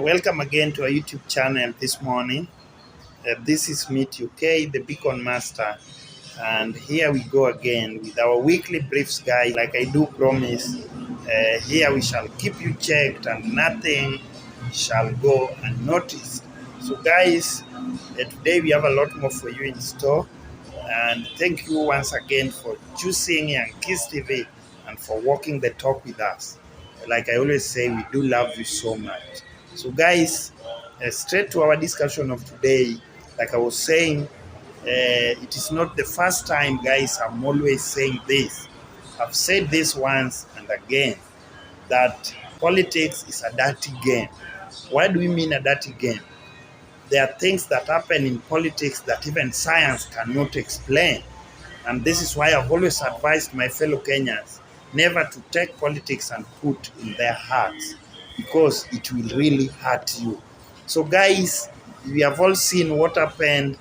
Welcome again to our YouTube channel this morning. This is Meet UK, the Beacon Master, and here we go again with our weekly briefs, guys. Like I do promise, here we shall keep you checked and nothing shall go unnoticed. So guys, today we have a lot more for you in store, and thank you once again for choosing Yankees TV and for walking the talk with us. Like I always say, we do love you so much. So guys, straight to our discussion of today. Like I was saying, it is not the first time, guys. I'm always saying this. I've said this once and again, that politics is a dirty game. Why do we mean a dirty game? There are things that happen in politics that even science cannot explain. And this is why I've always advised my fellow Kenyans never to take politics and put in their hearts, because it will really hurt you. So guys, we have all seen what happened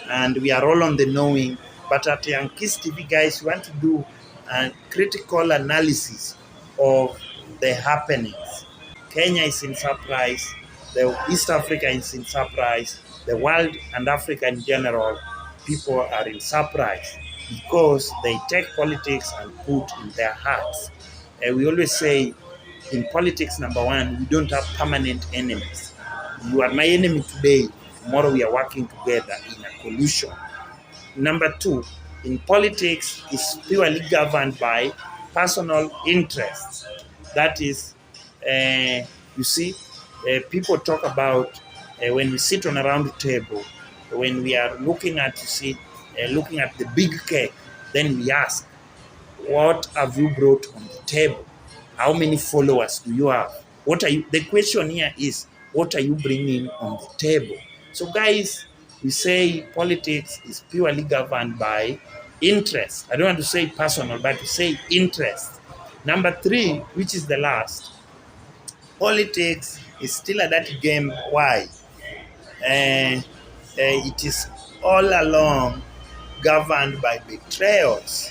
and we are all on the knowing, but at Yankees TV, guys, we want to do a critical analysis of the happenings. Kenya is in surprise, the East Africa is in surprise, the world and Africa in general, people are in surprise because they take politics and put in their hearts. We always say in politics, number one, we don't have permanent enemies. You are my enemy today, tomorrow we are working together in a collusion. Number two, in politics, it's purely governed by personal interests. That is, you see, people talk about when we sit on a round table, when we are looking at, you see, looking at the big cake, then we ask, what have you brought on the table? How many followers do you have? What are you? The question here is, what are you bringing on the table? So guys, we say politics is purely governed by interest. I don't want to say personal, but to say interest. Number three, which is the last, politics is still a dirty game. Why? It is all along governed by betrayals.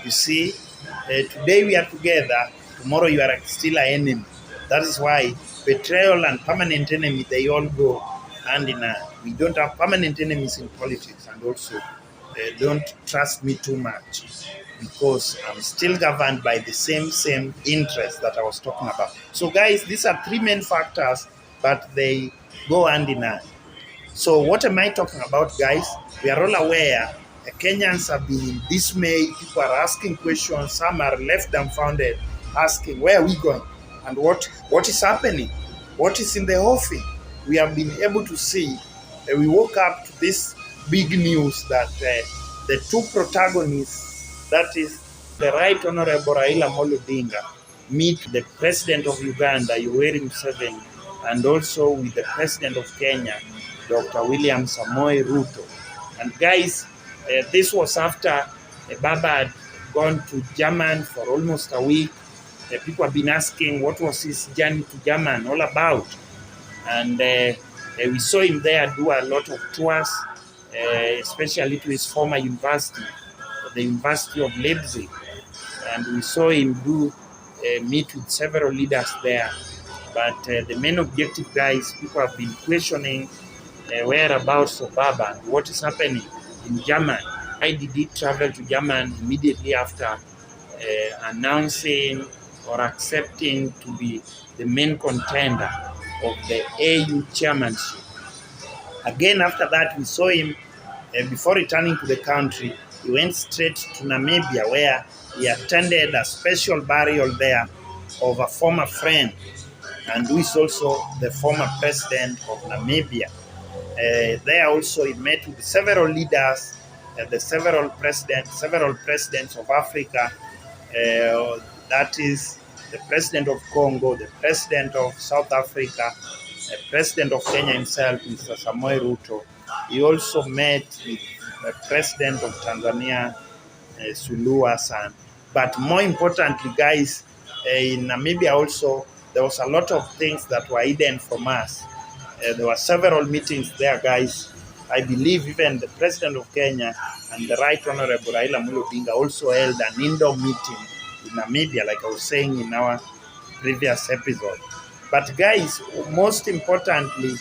You see, today we are together, tomorrow you are still an enemy. That is why betrayal and permanent enemy, they all go hand in hand. We don't have permanent enemies in politics, and also don't trust me too much, because I'm still governed by the same interest that I was talking about. So guys, these are three main factors, but they go hand in hand. So what am I talking about, guys? We are all aware Kenyans have been in dismay. People are asking questions. Some are left dumbfounded, asking, where are we going? And what is happening? What is in the offing? We have been able to see, we woke up to this big news that the two protagonists, that is the Right Honorable RAILA meet the President of Uganda, Yoweri Museveni, and also with the President of Kenya, Dr. William Samoei Ruto. And guys, this was after Baba had gone to Germany for almost a week. People have been asking what was his journey to Germany all about. And we saw him there do a lot of tours, especially to his former university, the University of Leipzig. And we saw him meet with several leaders there. But the main objective, guys, people have been questioning whereabouts of Baba, what is happening in Germany. Why did he travel to Germany immediately after announcing or accepting to be the main contender of the AU chairmanship? Again, after that, we saw him, before returning to the country, he went straight to Namibia, where he attended a special burial there of a former friend, and who is also the former president of Namibia. There also he met with several leaders, the several presidents of Africa, that is the president of Congo, the president of South Africa, the president of Kenya himself, Mr. Samoei Ruto. He also met with the president of Tanzania, Suluhu Hassan. But more importantly, guys, in Namibia also, there was a lot of things that were hidden from us. There were several meetings there, guys. I believe even the president of Kenya and the Right Honorable RAILA also held an indoor meeting in Namibia, like I was saying in our previous episode. But guys, most importantly,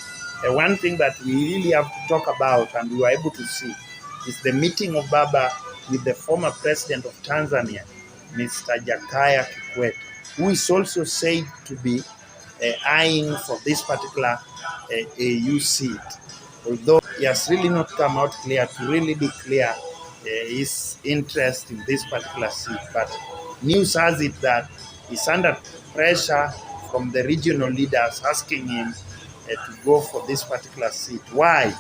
one thing that we really have to talk about and we were able to see is the meeting of Baba with the former president of Tanzania, Mr. Jakaya Kikwete, who is also said to be eyeing for this particular AU seat, although he has really not come out clear to really declare his interest in this particular seat. But news has it that he's under pressure from the regional leaders asking him to go for this particular seat. Why?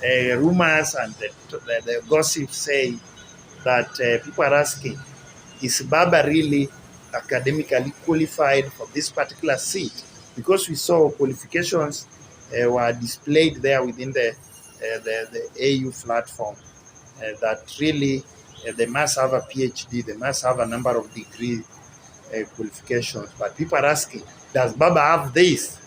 Rumors and the gossip say that people are asking, is Baba really academically qualified for this particular seat? Because we saw qualifications were displayed there within the AU platform that really they must have a PhD, they must have a number of degree qualifications. But people are asking, does Baba have this?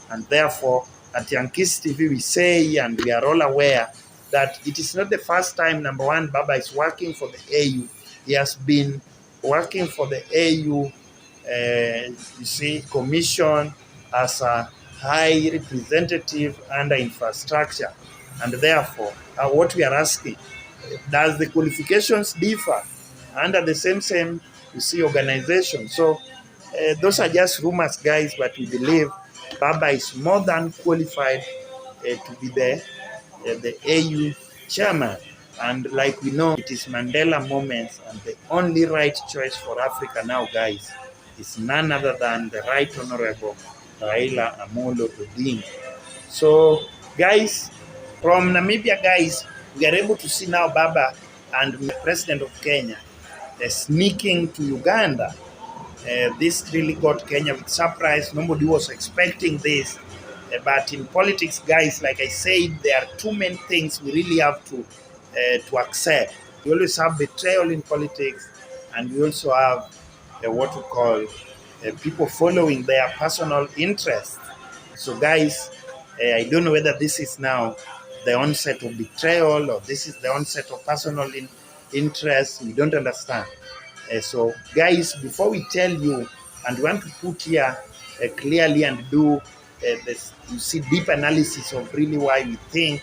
And therefore, at Yankees TV, we say, and we are all aware, that it is not the first time, number one, Baba is working for the AU. He has been working for the AU, commission as a high representative under infrastructure. And therefore, what we are asking, does the qualifications differ under the same organization? So those are just rumors, guys, but we believe Baba is more than qualified to be the AU chairman. And like we know, it is Mandela moments, and the only right choice for Africa now, guys, is none other than the Right Honorable RAILA Amolo Odinga. So, guys, from Namibia, guys, we are able to see now Baba and the president of Kenya sneaking to Uganda. This really got Kenya with surprise. Nobody was expecting this. But in politics, guys, like I said, there are two main things we really have to accept. We always have betrayal in politics, and we also have what we call people following their personal interests. So, guys, I don't know whether this is now the onset of betrayal or this is the onset of personal interest. We don't understand. So, guys, before we tell you, and we want to put here clearly and do this, you see, deep analysis of really why we think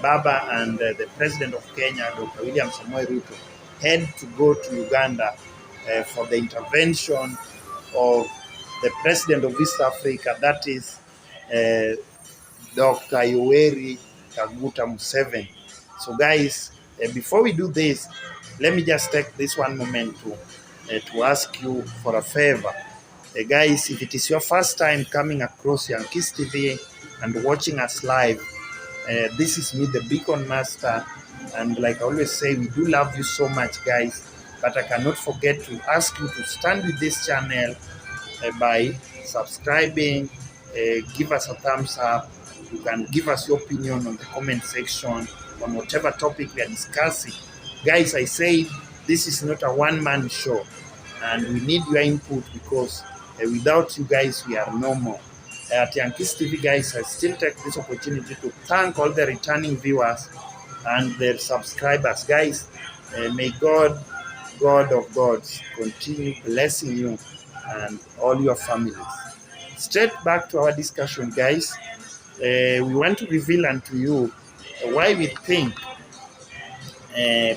Baba and the president of Kenya, Dr. William Samoei Ruto, had to go to Uganda for the intervention of the president of East Africa, that is Dr. Yoweri Kaguta Museveni. So, guys, before we do this, let me just take this one moment to ask you for a favor. Guys, if it is your first time coming across Yankees TV and watching us live, this is me, the Beacon Master, and like I always say, we do love you so much, guys, but I cannot forget to ask you to stand with this channel by subscribing, give us a thumbs up. You can give us your opinion on the comment section on whatever topic we are discussing. Guys, I say this is not a one-man show, and we need your input because without you guys, we are no more. At Yankees TV, guys, I still take this opportunity to thank all the returning viewers and their subscribers. Guys, may God of gods, continue blessing you and all your families. Straight back to our discussion, guys. We want to reveal unto you why we think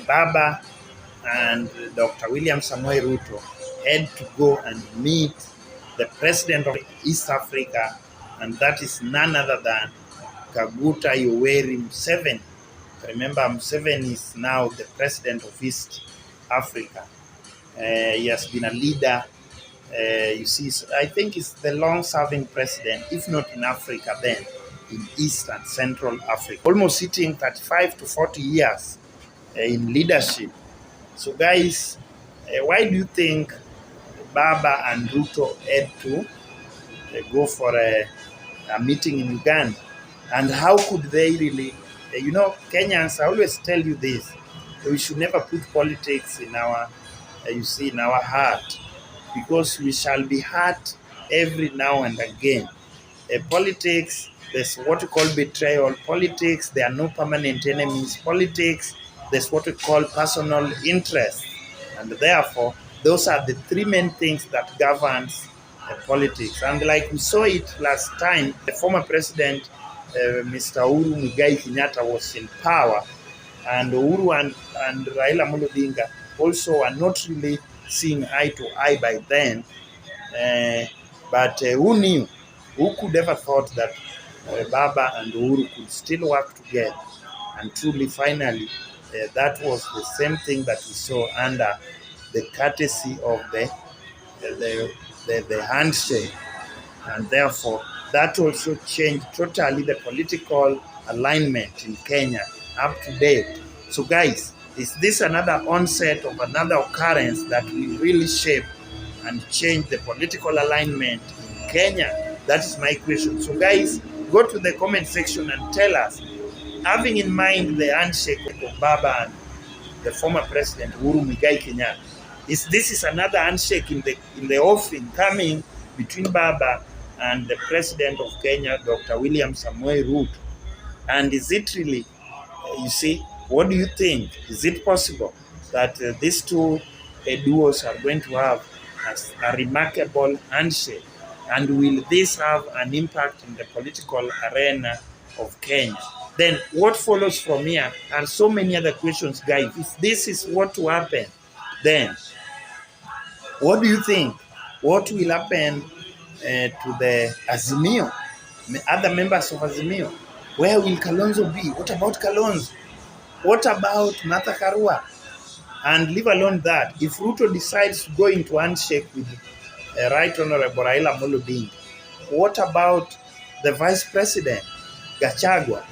Baba and Dr. William Samoei Ruto had to go and meet the president of East Africa, and that is none other than Kaguta Yoweri Museveni. Remember, Museveni is now the president of East Africa. He has been a leader. You see, I think he's the long-serving president, if not in Africa, then in East and Central Africa, almost sitting 35 to 40 years in leadership. So, guys, why do you think Baba and Ruto had to go for a meeting in Uganda? And how could they really, Kenyans, I always tell you this, we should never put politics in our, in our heart, because we shall be hurt every now and again. Politics, there's what we call betrayal. Politics, there are no permanent enemies. Politics, there's what we call personal interest. And therefore, those are the three main things that governs politics. And like we saw it last time, the former president, Mr. Uhuru Muigai Kenyatta, was in power, and Uhuru and Raila Amolo Odinga also are not really seeing eye to eye by then. But who knew? Who could ever thought that Baba and Uhuru could still work together? And truly, finally, that was the same thing that we saw under the courtesy of the handshake. And therefore, that also changed totally the political alignment in Kenya up to date. So, guys, is this another onset of another occurrence that will really shape and change the political alignment in Kenya? That is my question. So, guys, go to the comment section and tell us, having in mind the handshake of Baba and the former president Uhuru Muigai Kenyatta, this is another handshake in the offing coming between Baba and the president of Kenya, Dr. William Samoei Ruto. And is it really, you see, what do you think? Is it possible that these two duos are going to have a remarkable handshake? And will this have an impact in the political arena of Kenya? Then what follows from here are so many other questions, guys. If this is what will happen, then what do you think? What will happen to the Azimio, other members of Azimio? Where will Kalonzo be? What about Kalonzo? What about Martha Karua? And leave alone that, if Ruto decides to go into handshake with Right Honorable Raila Amolo Odinga, what about the Vice President, Gachagua?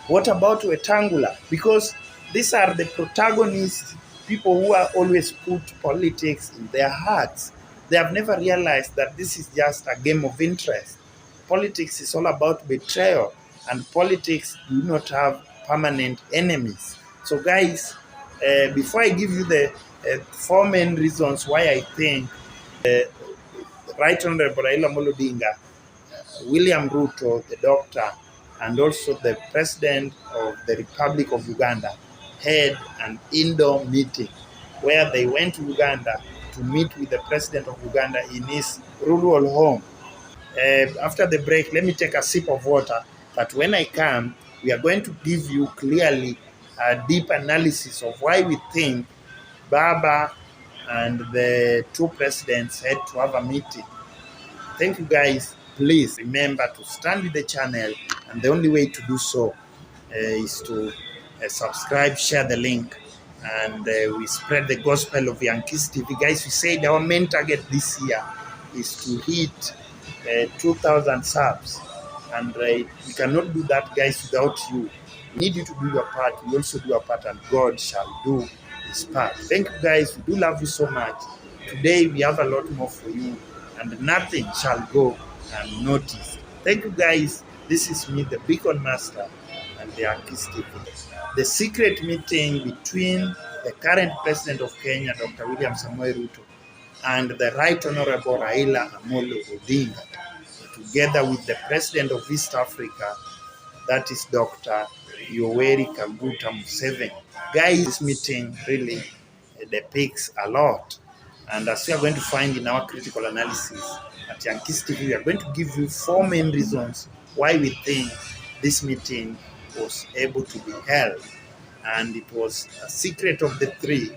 What about Wetangula? Because these are the protagonists, people who are always put politics in their hearts. They have never realized that this is just a game of interest. Politics is all about betrayal, and politics do not have permanent enemies. So, guys, before I give you the 4 main reasons why I think Right Honorable Raila Amolo Odinga, William Ruto, the doctor, and also the president of the Republic of Uganda had an indoor meeting where they went to Uganda to meet with the president of Uganda in his rural home. After the break, let me take a sip of water, but when I come, we are going to give you clearly a deep analysis of why we think Baba and the two presidents had to have a meeting. Thank you, guys. Please remember to stand with the channel, and the only way to do so is to subscribe, share the link, and we spread the gospel of Yankees TV. Guys, we said our main target this year is to hit 2,000 subs, and we cannot do that, guys, without you. We need you to do your part. We also do our part, and God shall do his part. Thank you, guys. We do love you so much. Today we have a lot more for you, and nothing shall go unnoticed. Thank you, guys. This is me, the Beacon Master, and the Yankees TV. The secret meeting between the current president of Kenya, Dr. William Samoei Ruto, and the Right Honorable Raila Amolo Odinga, together with the president of East Africa, that is Dr. Yoweri Kaguta Museveni. Guys, this meeting really depicts a lot. And as we are going to find in our critical analysis at Yankees TV, we are going to give you 4 main reasons why we think this meeting was able to be held. And it was a secret of the 3.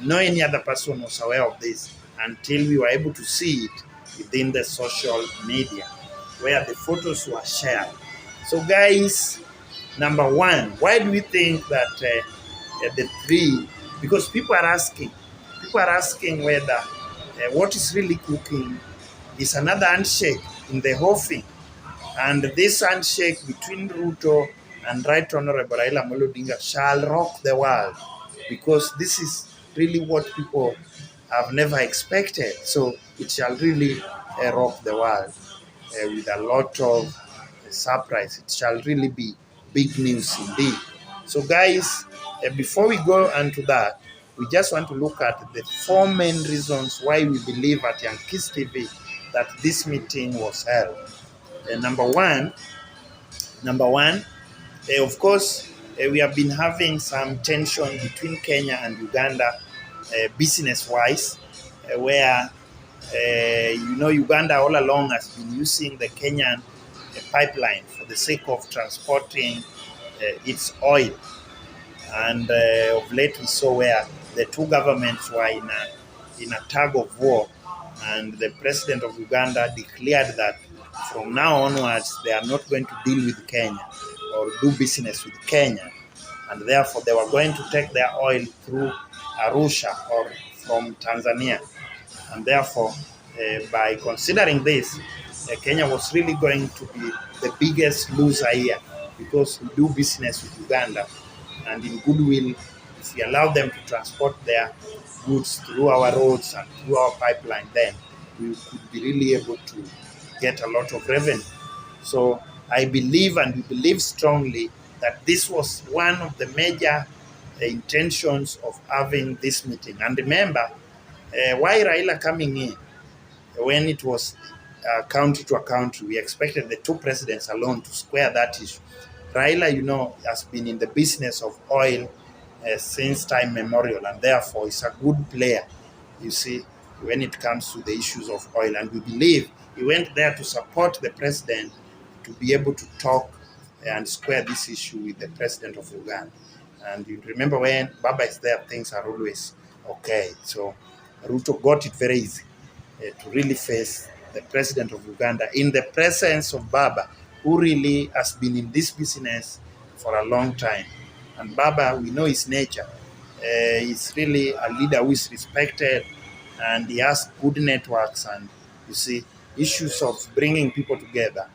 No any other person was aware of this until we were able to see it within the social media, where the photos were shared. So, guys, number 1, why do we think that the 3? Because people are asking whether what is really cooking is another handshake in the offing, and this handshake between Ruto and Right Honorable Raila Amolo Odinga shall rock the world, because this is really what people have never expected. So it shall really rock the world with a lot of surprise. It shall really be big news indeed. So, guys, before we go into that, we just want to look at the 4 main reasons why we believe at Yankees TV that this meeting was held. Number one, of course, we have been having some tension between Kenya and Uganda business-wise, where Uganda all along has been using the Kenyan pipeline for the sake of transporting its oil. And of late we saw where the two governments were in a tug of war, and the president of Uganda declared that from now onwards they are not going to deal with Kenya or do business with Kenya, and therefore they were going to take their oil through Arusha or from Tanzania. And therefore, by considering this, Kenya was really going to be the biggest loser here, because we do business with Uganda, and in goodwill, if we allow them to transport their goods through our roads and through our pipeline, then we could be really able to get a lot of revenue. So I believe, and we believe strongly, that this was one of the major intentions of having this meeting. And remember, why Raila coming in, when it was country to a country, we expected the two presidents alone to square that issue. Raila, has been in the business of oil since time memorial, and therefore is a good player, when it comes to the issues of oil. And we believe he went there to support the president to be able to talk and square this issue with the president of Uganda. And you remember, when Baba is there, things are always okay. So RUTO got it very easy to really face the president of Uganda in the presence of Baba, who really has been in this business for a long time. And Baba, we know his nature. He's really a leader who is respected, and he has good networks, and issues of bringing people together.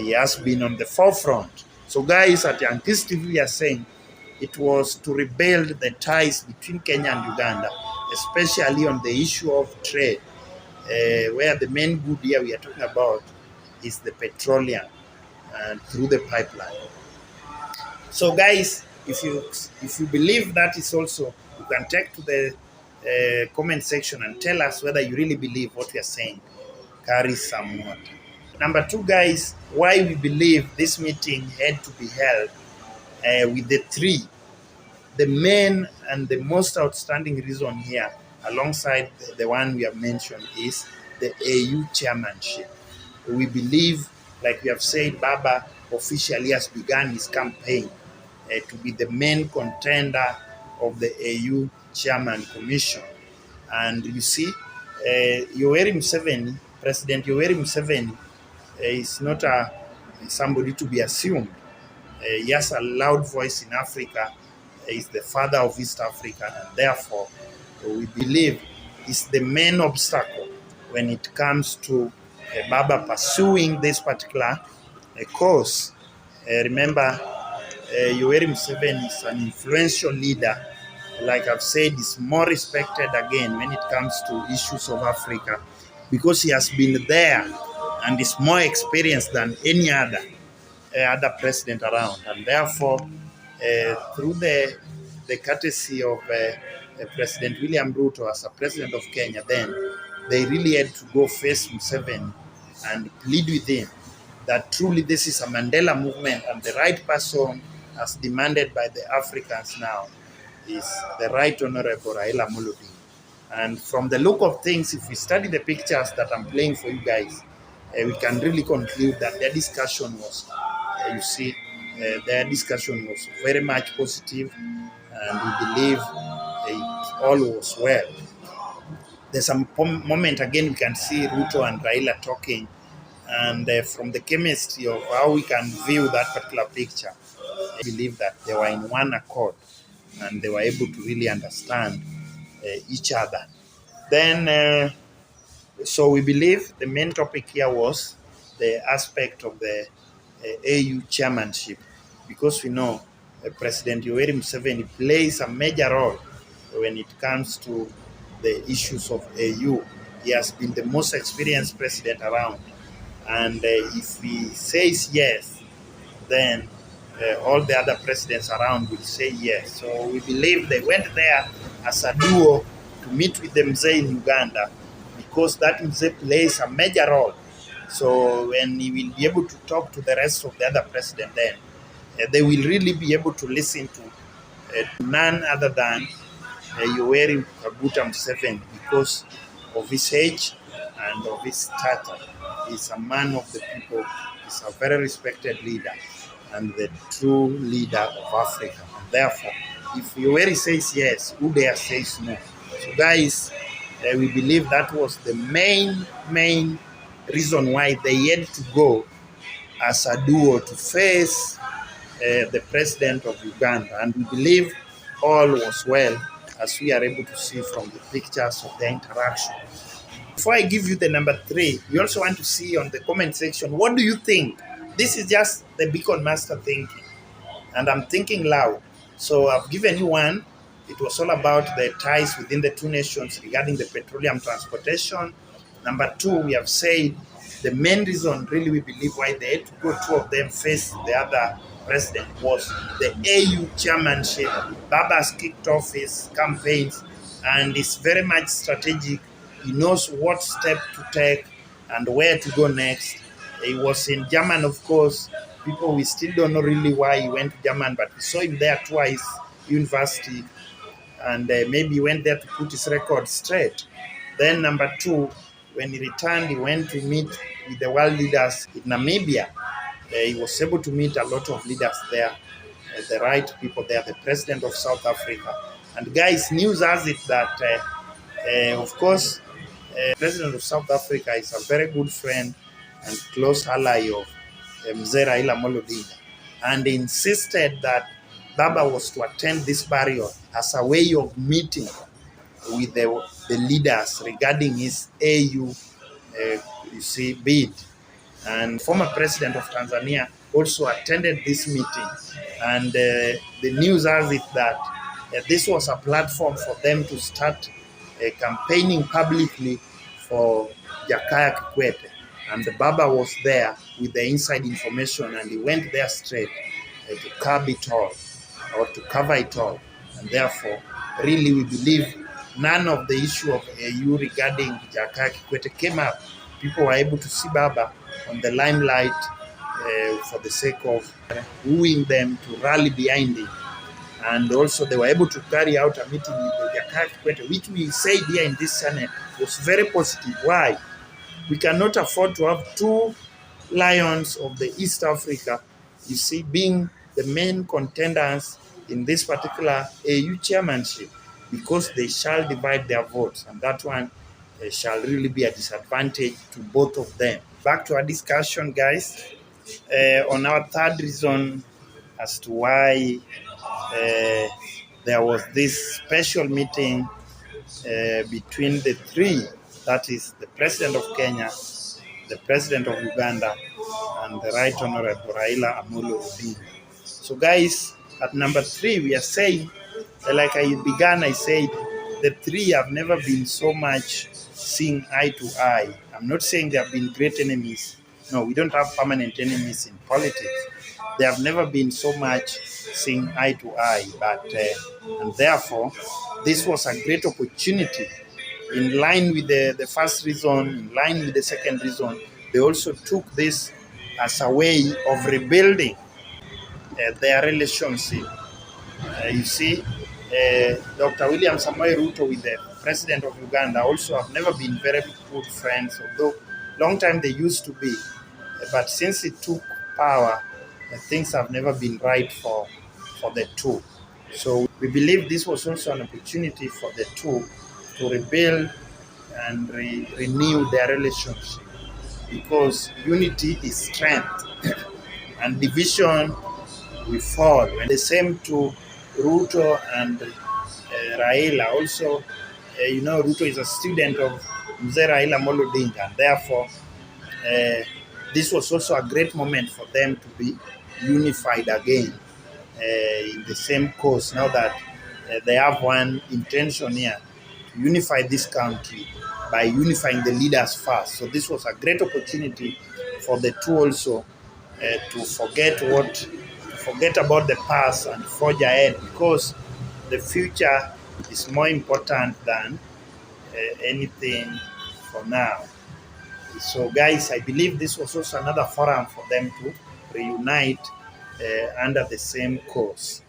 He has been on the forefront. So guys, at Yankees TV, we are saying it was to rebuild the ties between Kenya and Uganda, especially on the issue of trade, where the main good here we are talking about is the petroleum and through the pipeline. So guys, if you believe that is also, you can take to the comment section and tell us whether you really believe what we are saying carries some water. Number two, guys, why we believe this meeting had to be held with the three. The main and the most outstanding reason here, alongside the one we have mentioned, is the AU chairmanship. We believe, like we have said, Baba officially has begun his campaign to be the main contender of the AU chairman commission. And President Yoweri Museveni is not somebody to be assumed. He has a loud voice in Africa. He's the father of East Africa, and therefore we believe is the main obstacle when it comes to Baba pursuing this particular course. Remember, Yoweri Museveni is an influential leader. Like I've said, is more respected again when it comes to issues of Africa, because he has been there and is more experienced than any other president around. And therefore, through the courtesy of President William Ruto as a president of Kenya, then they really had to go face Museveni and plead with him that truly this is a Mandela movement, and the right person, as demanded by the Africans now, is the Right Honorable Raila Muludi. And from the look of things, if we study the pictures that I'm playing for you guys, we can really conclude that their discussion was, their discussion was very much positive, and we believe it all was well. There's some moment again we can see Ruto and Raila talking, and from the chemistry of how we can view that particular picture, I believe that they were in one accord and they were able to really understand each other. Then, so we believe the main topic here was the aspect of the AU chairmanship, because we know President Yoweri Museveni plays a major role when it comes to the issues of AU. He has been the most experienced president around, and if he says yes, then all the other presidents around will say yes. So we believe they went there as a duo to meet with the Mzee in Uganda, because that Mzee plays a major role. So when he will be able to talk to the rest of the other president, then they will really be able to listen to none other than Yoweri Kaguta Museveni, because of his age, and of his stature. He's a man of the people. He's a very respected leader and the true leader of Africa. And therefore, if Yoweri says yes, who dare says no? So guys, we believe that was the main reason why they had to go as a duo to face the president of Uganda. And we believe all was well, as we are able to see from the pictures of the interaction. Before I give you the number 3, we also want to see on the comment section, what do you think? This is just the Beacon Master thinking, and I'm thinking loud. So I've given you one. It was all about the ties within the two nations regarding the petroleum transportation. Number 2, we have said the main reason really we believe why they had to go, 2 of them face the other president, was the AU chairmanship. Baba's kicked off his campaigns and is very much strategic. He knows what step to take and where to go next. He was in German, of course. People, we still don't know really why he went to German, but we saw him there twice, university, and maybe he went there to put his record straight. Then number 2, when he returned, he went to meet with the world leaders in Namibia. He was able to meet a lot of leaders there, the right people there, the president of South Africa. And guys, news has it that, of course, the president of South Africa is a very good friend and close ally of Mzee Raila Odinga, and insisted that Baba was to attend this burial as a way of meeting with the leaders regarding his AU, bid. And former president of Tanzania also attended this meeting. And the news has it that this was a platform for them to start campaigning publicly for Jakaya Kikwete. And the Baba was there with the inside information, and he went there straight to curb it all, or to cover it all. And therefore, really we believe none of the issue of AU regarding Jakaya Kikwete came up. People were able to see Baba on the limelight for the sake of wooing them to rally behind him. And also they were able to carry out a meeting with Jakaya Kikwete, which we said here in this channel was very positive. Why? We cannot afford to have 2 lions of the East Africa, being the main contenders in this particular AU chairmanship, because they shall divide their votes, and that one shall really be a disadvantage to both of them. Back to our discussion, guys, on our 3rd reason as to why there was this special meeting between the 3, that is the president of Kenya, the president of Uganda, and the Right Honorable Raila Odinga. So guys, at number 3, we are saying, like I began, I said, the 3 have never been so much seeing eye to eye. I'm not saying they have been great enemies. No, we don't have permanent enemies in politics. They have never been so much seeing eye to eye, but and therefore, this was a great opportunity. In line with the first reason, in line with the second reason, they also took this as a way of rebuilding their relationship. Dr. William Samoei Ruto with the president of Uganda also have never been very good friends, although long time they used to be. But since he took power, things have never been right for the 2. So we believe this was also an opportunity for the 2 to rebuild and renew their relationship, because unity is strength and division will fall. And the same to Ruto and Raila. Also, Ruto is a student of Mzee Raila Odinga, and therefore this was also a great moment for them to be unified again in the same cause, now that they have one intention here, to unify this country by unifying the leaders first. So this was a great opportunity for the 2 also to forget about the past and forge ahead, because the future is more important than anything for now. So guys, I believe this was also another forum for them to reunite under the same cause.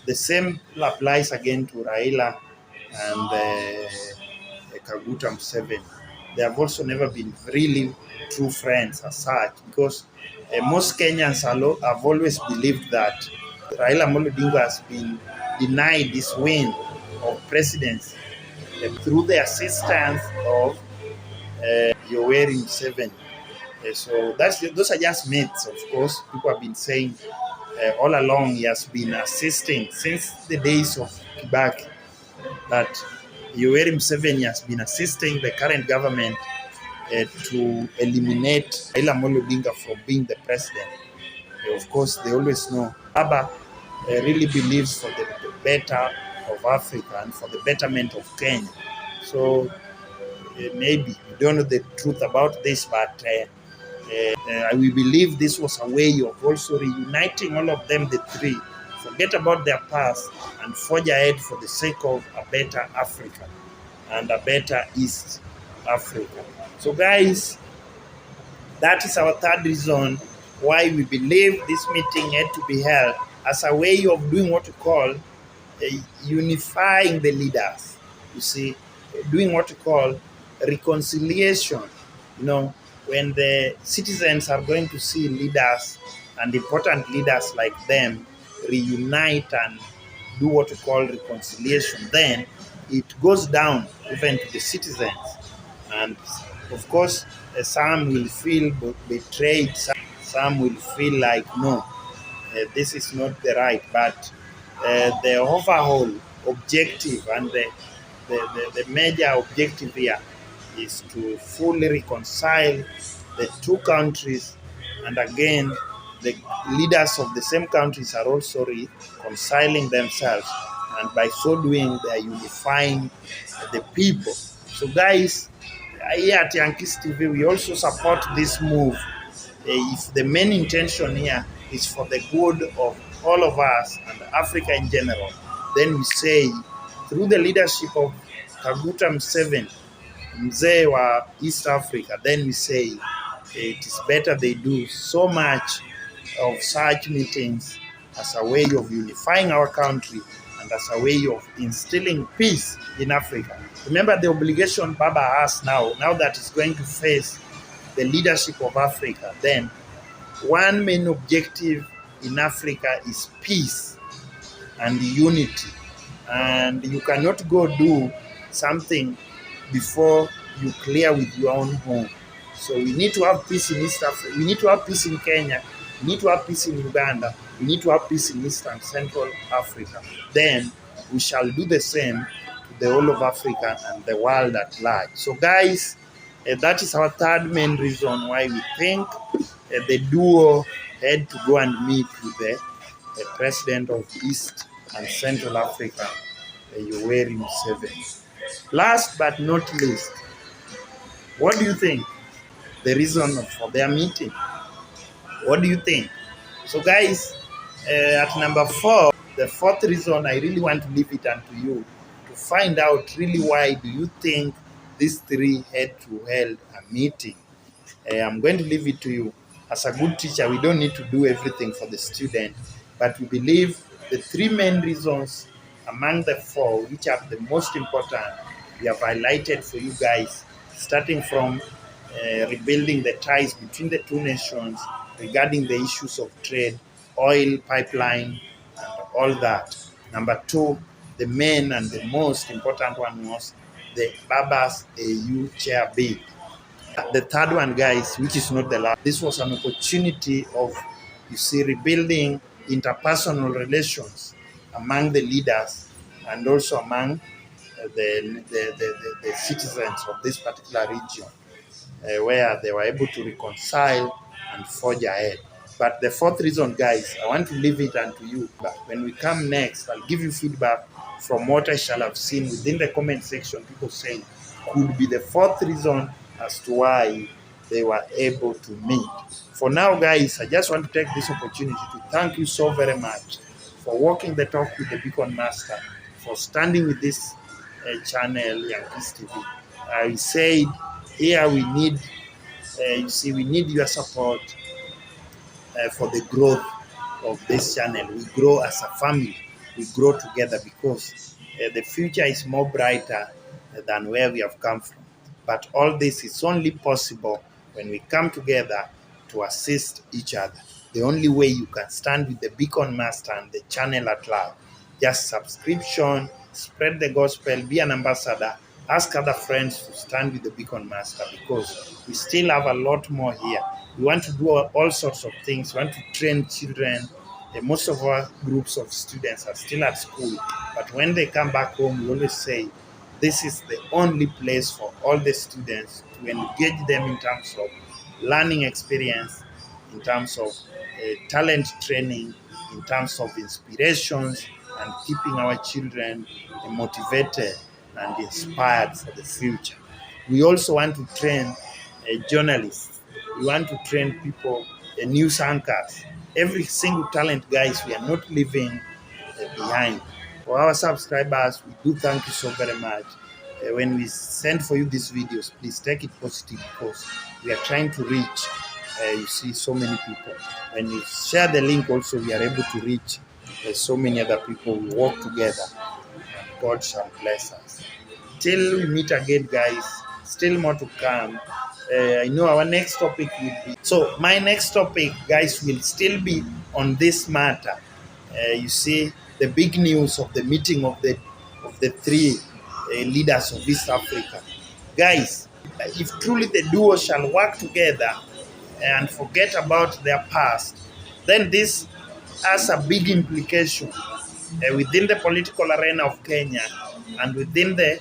The same applies again to Raila and Kaguta Museveni. they have also never been really true friends as such, because most Kenyans have always believed that Raila Amolo Odinga has been denied this win of presidency through the assistance of Yoweri Museveni. So those are just myths, of course. People have been saying all along he has been assisting since the days of Kibaki, that Yoweri Museveni has been assisting the current government to eliminate Raila Amolo Odinga from being the president. Of course, they always know Baba really believes for the better of Africa and for the betterment of Kenya. So maybe we don't know the truth about this, but we believe this was a way of also reuniting all of them, the three, forget about their past and forge ahead for the sake of a better Africa and a better East Africa. So guys, that is our third reason why we believe this meeting had to be held, as a way of doing what we call unifying the leaders. You see, doing what we call reconciliation. You know, when the citizens are going to see leaders and important leaders like them reunite and do what we call reconciliation, then it goes down even to the citizens. And of course, some will feel betrayed, some will feel like, no, this is not the right. But the overall objective and the major objective here is to fully reconcile the two countries. And again, the leaders of the same countries are also reconciling themselves. And by so doing, they are unifying the people. So guys, here at Yankees TV, we also support this move. If the main intention here is for the good of all of us and Africa in general, then we say, through the leadership of Kaguta Museveni, Mzee wa East Africa, then we say it is better they do so much of such meetings as a way of unifying our country and as a way of instilling peace in Africa. Remember the obligation Baba has now that he's going to face the leadership of Africa. Then one main objective in Africa is peace and unity. And you cannot go do something before you clear with your own home. So we need to have peace in East Africa. We need to have peace in Kenya. We need to have peace in Uganda. We need to have peace in East and Central Africa. Then we shall do the same to the whole of Africa and the world at large. So guys, that is our third main reason why we think the duo had to go and meet with the president of East and Central Africa, Yoweri Museveni. Last but not least, what do you think the reason for their meeting? What do you think? So guys, at number 4, the fourth reason, I really want to leave it unto you to find out really why do you think these three had to hold a meeting. I'm going to leave it to you. As a good teacher, we don't need to do everything for the student, but we believe the three main reasons among the 4, which are the most important, we have highlighted for you guys, starting from rebuilding the ties between the two nations regarding the issues of trade, oil pipeline, and all that. Number 2, the main and the most important one was the Baba's AU chair bid. The third one, guys, which is not the last, this was an opportunity of, you see, rebuilding interpersonal relations among the leaders and also among the citizens of this particular region, where they were able to reconcile and forge ahead. But the fourth reason, guys, I want to leave it unto you. But when we come next, I'll give you feedback from what I shall have seen within the comment section. People saying could be the fourth reason as to why they were able to meet. For now, guys, I just want to take this opportunity to thank you so very much for walking the talk with the Beacon Master, for standing with this channel, Yankees TV. I said here we need, you see, we need your support for the growth of this channel. We grow as a family. We grow together because the future is more brighter than where we have come from. But all this is only possible when we come together to assist each other. The only way you can stand with the Beacon Master and the channel at large. Just subscription, spread the gospel, be an ambassador, ask other friends to stand with the Beacon Master, because we still have a lot more here. We want to do all sorts of things. We want to train children. Most of our groups of students are still at school, but when they come back home, we always say, this is the only place for all the students to engage them in terms of learning experience, in terms of talent training, in terms of inspirations, and keeping our children motivated and inspired for the future. We also want to train journalists. We want to train people, news anchors. Every single talent, guys, we are not leaving behind. For our subscribers, we do thank you so very much. When we send for you these videos, please take it positive, because we are trying to reach, you see, so many people. When you share the link also, we are able to reach so many other people. We work together, and God shall bless us. Till we meet again, guys, still more to come. I know our next topic will be, so my next topic, guys, will still be on this matter. You see, the big news of the meeting of the three leaders of East Africa. Guys, if truly the duo shall work together and forget about their past, then this has a big implication within the political arena of Kenya and within the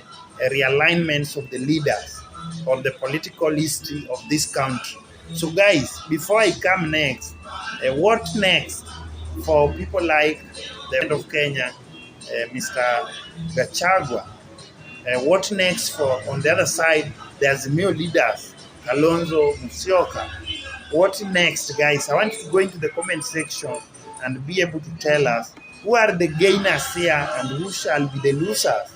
realignments of the leaders of the political history of this country. So guys, before I come next, what next for people like the end of Kenya, Mr. Gachagua? What next for, on the other side, the Azimio leaders, Kalonzo Musyoka? What next, guys? I want you to go into the comment section and be able to tell us who are the gainers here and who shall be the losers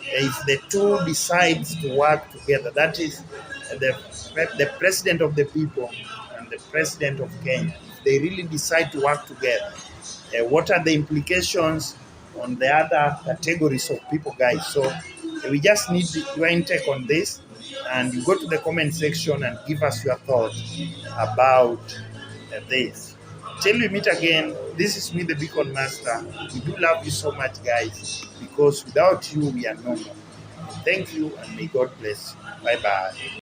if the two decides to work together. That is the president of the people and the president of Kenya. If they really decide to work together, what are the implications on the other categories of people, guys? So we just need your intake on this, and you go to the comment section and give us your thoughts about this. Till we meet again, this is me, the Beacon Master. We do love you so much, guys, because without you, we are no more. Thank you, and may God bless you. Bye-bye.